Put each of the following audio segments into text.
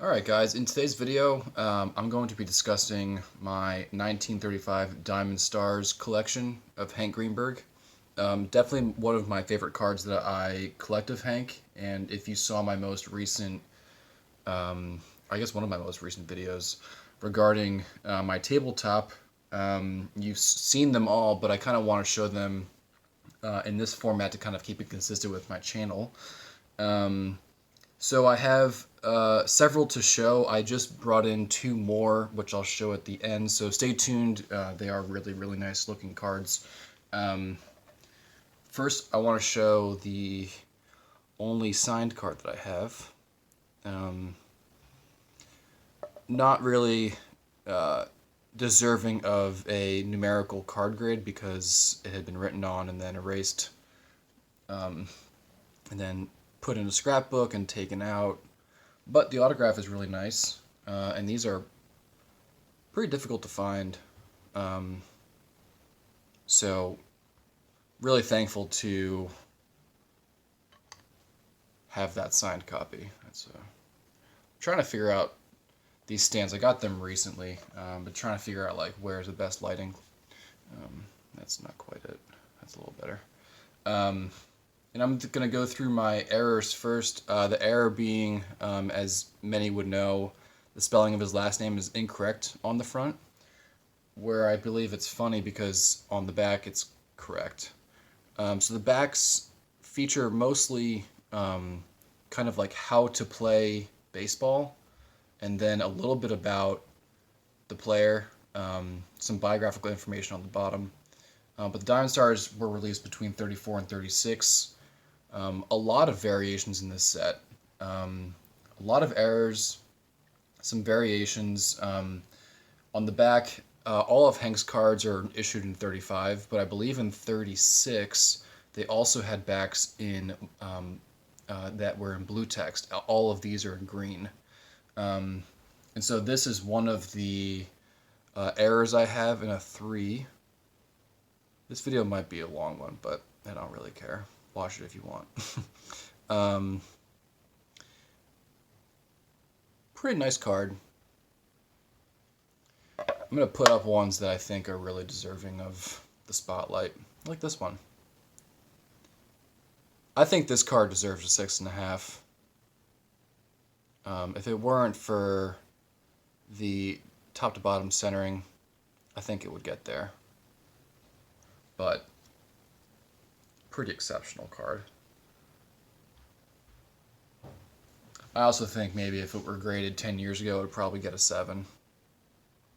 Alright guys, in today's video, I'm going to be discussing my 1935 Diamond Stars collection of Hank Greenberg. Definitely one of my favorite cards that I collect of Hank, and if you saw my most recent, I guess one of my most recent videos regarding my tabletop, you've seen them all, but I kind of want to show them in this format to kind of keep it consistent with my channel. So I have several to show. I just brought in two more, which I'll show at the end. So stay tuned. They are really, really nice looking cards. First, I want to show the only signed card that I have. Not really deserving of a numerical card grade because it had been written on and then erased, and then put in a scrapbook and taken out. But the autograph is really nice, and these are pretty difficult to find. So really thankful to have that signed copy. I'm trying to figure out these stands. I got them recently, but trying to figure out like where's the best lighting. That's not quite it. That's a little better. And I'm going to go through my errors first. The error being, as many would know, the spelling of his last name is incorrect on the front, where I believe it's funny because on the back it's correct. So the backs feature mostly kind of like how to play baseball, and then a little bit about the player, some biographical information on the bottom. But the Diamond Stars were released between 34 and 36. A lot of variations in this set. A lot of errors, some variations. On the back, all of Hank's cards are issued in 35, but I believe in 36 they also had backs in that were in blue text. All of these are in green. And so this is one of the errors I have in a 3. This video might be a long one, but I don't really care. Watch it if you want. Pretty nice card. I'm going to put up ones that I think are really deserving of the spotlight, like this one. I think this card deserves a 6.5. If it weren't for the top to bottom centering, I think it would get there. But pretty exceptional card. I also think maybe if it were graded 10 years ago, it would probably get a 7.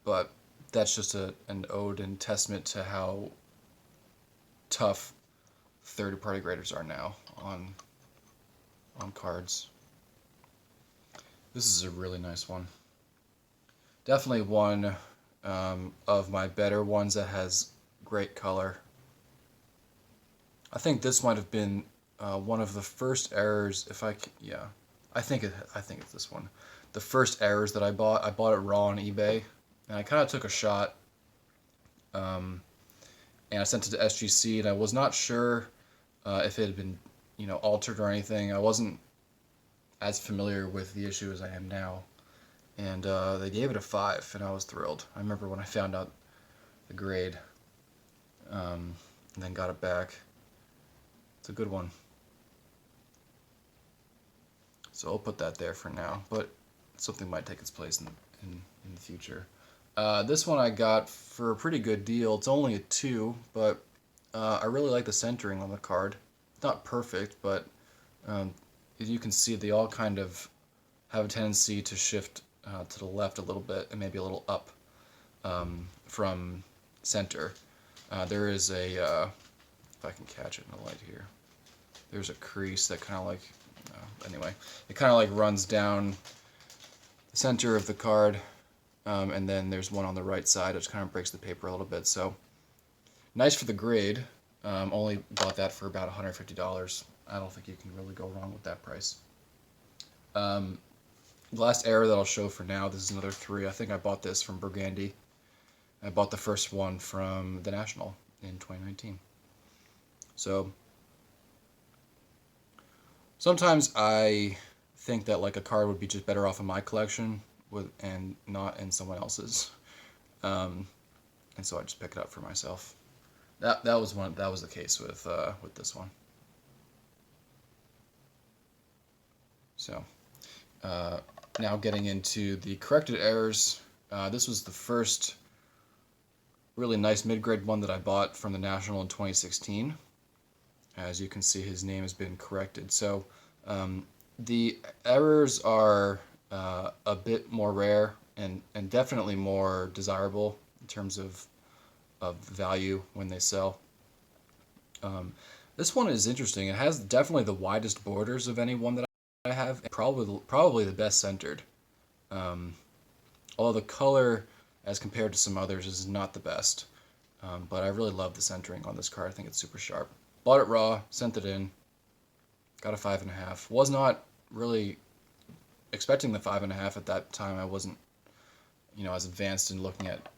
But that's just an ode and testament to how tough third-party graders are now on cards. This is a really nice one. Definitely one of my better ones that has great color. I think this might have been one of the first errors. I think it's this one. The first errors that I bought it raw on eBay, and I kind of took a shot. And I sent it to SGC, and I was not sure if it had been, altered or anything. I wasn't as familiar with the issue as I am now, and they gave it a 5, and I was thrilled. I remember when I found out the grade, and then got it back. It's a good one. So I'll put that there for now, but something might take its place in the future. This one I got for a pretty good deal. It's only a 2, but I really like the centering on the card. It's not perfect, but as you can see, they all kind of have a tendency to shift to the left a little bit and maybe a little up from center. There is a, if I can catch it in the light here, there's a crease that kind of like, anyway, it kind of like runs down the center of the card, and then there's one on the right side which kind of breaks the paper a little bit. So nice for the grade. Only bought that for about $150. I don't think you can really go wrong with that price. The last error that I'll show for now, this is another 3. I think I bought this from Burgundy. I bought the first one from the National in 2019. So sometimes I think that like a card would be just better off in my collection and not in someone else's. And so I just pick it up for myself. That was the case with this one. So now getting into the corrected errors. This was the first really nice mid-grade one that I bought from the National in 2016. As you can see, his name has been corrected. So the errors are a bit more rare and definitely more desirable in terms of value when they sell. This one is interesting. It has definitely the widest borders of any one that I have, and probably the best centered. Although the color, as compared to some others, is not the best. But I really love the centering on this card. I think it's super sharp. Bought it raw, sent it in, got a 5.5. Was not really expecting the 5.5 at that time. I wasn't, as advanced in looking at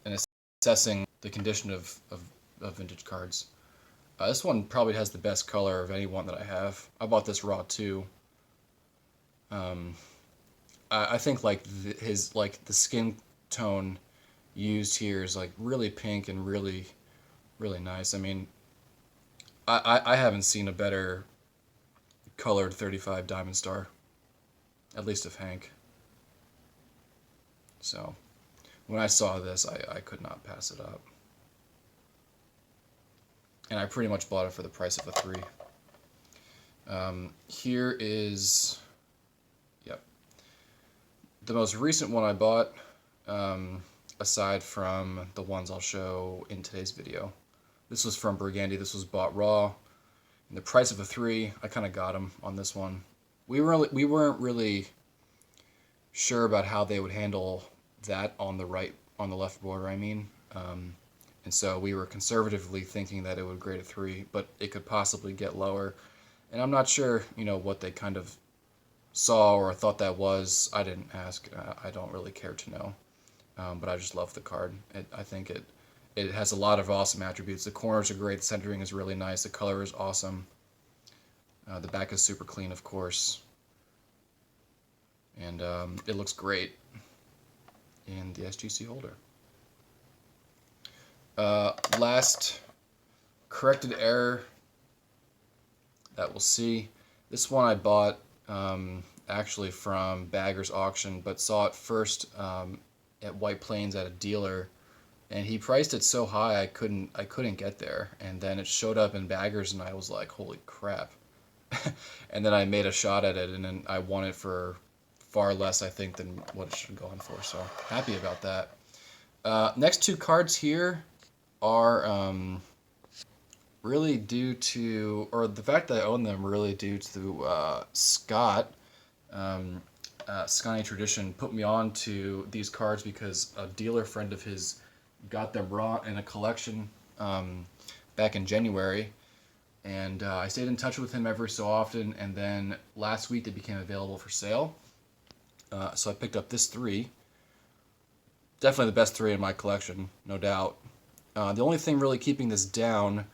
and assessing the condition of vintage cards. This one probably has the best color of any one that I have. I bought this raw too. I think like the skin tone used here is like really pink and really nice. I mean, I haven't seen a better colored 35 Diamond Star, at least of Hank. So when I saw this, I could not pass it up. And I pretty much bought it for the price of a 3. Here is, yep, the most recent one I bought, aside from the ones I'll show in today's video. This was from Burgundy. This was bought raw. And the price of a 3, I kind of got him on this one. We weren't really sure about how they would handle that on the left border, I mean. And so we were conservatively thinking that it would grade a 3, but it could possibly get lower. And I'm not sure, what they kind of saw or thought that was. I didn't ask. I don't really care to know. But I just love the card. I think it has a lot of awesome attributes. The corners are great. The centering is really nice. The color is awesome. The back is super clean, of course. And it looks great in the SGC holder. Last corrected error that we'll see. This one I bought actually from Bagger's auction, but saw it first at White Plains at a dealer, and he priced it so high I couldn't get there. And then it showed up in Bagger's, and I was like, holy crap! And then I made a shot at it, and then I won it for far less, I think, than what it should have gone for. So happy about that. Next two cards here are really due to, or the fact that I own them really due to Scott. Scotty Tradition put me on to these cards because a dealer friend of his got them raw in a collection back in January, and I stayed in touch with him every so often, and then last week they became available for sale. So I picked up this 3. Definitely the best 3 in my collection, no doubt. The only thing really keeping this down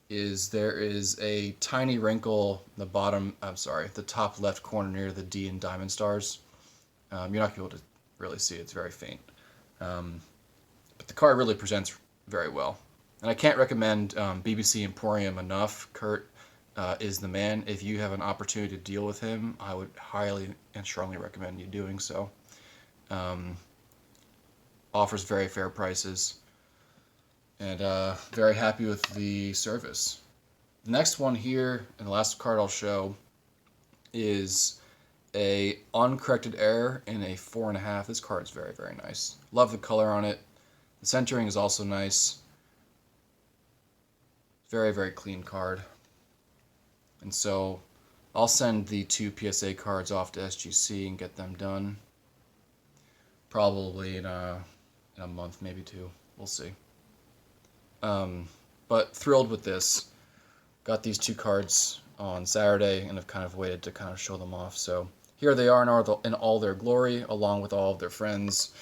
is there is a tiny wrinkle in the top left corner near the D and Diamond Stars. You're not going to be able to really see it. It's very faint. But the card really presents very well. And I can't recommend BBC Emporium enough. Kurt is the man. If you have an opportunity to deal with him, I would highly and strongly recommend you doing so. Offers very fair prices. And very happy with the service. The next one here, and the last card I'll show, is a uncorrected error in a 4.5. This card is very, very nice. Love the color on it. The centering is also nice. Very, very clean card. And so I'll send the 2 PSA cards off to SGC and get them done. Probably in a month, maybe 2. We'll see. But thrilled with this. Got these 2 cards on Saturday and have kind of waited to kind of show them off. So here they are in all their glory, along with all of their friends.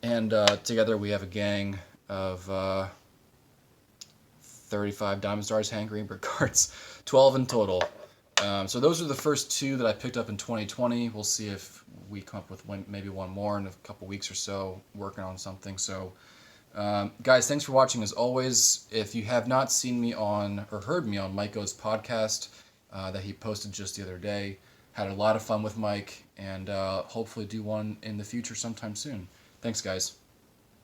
And together we have a gang of 35 Diamond Stars Hank Greenberg cards. 12 in total. So those are the first two that I picked up in 2020. We'll see if we come up with maybe one more in a couple weeks or so, working on something. So, guys, thanks for watching as always. If you have not seen me on or heard me on Mike O's podcast that he posted just the other day, had a lot of fun with Mike, and hopefully do one in the future sometime soon. Thanks, guys.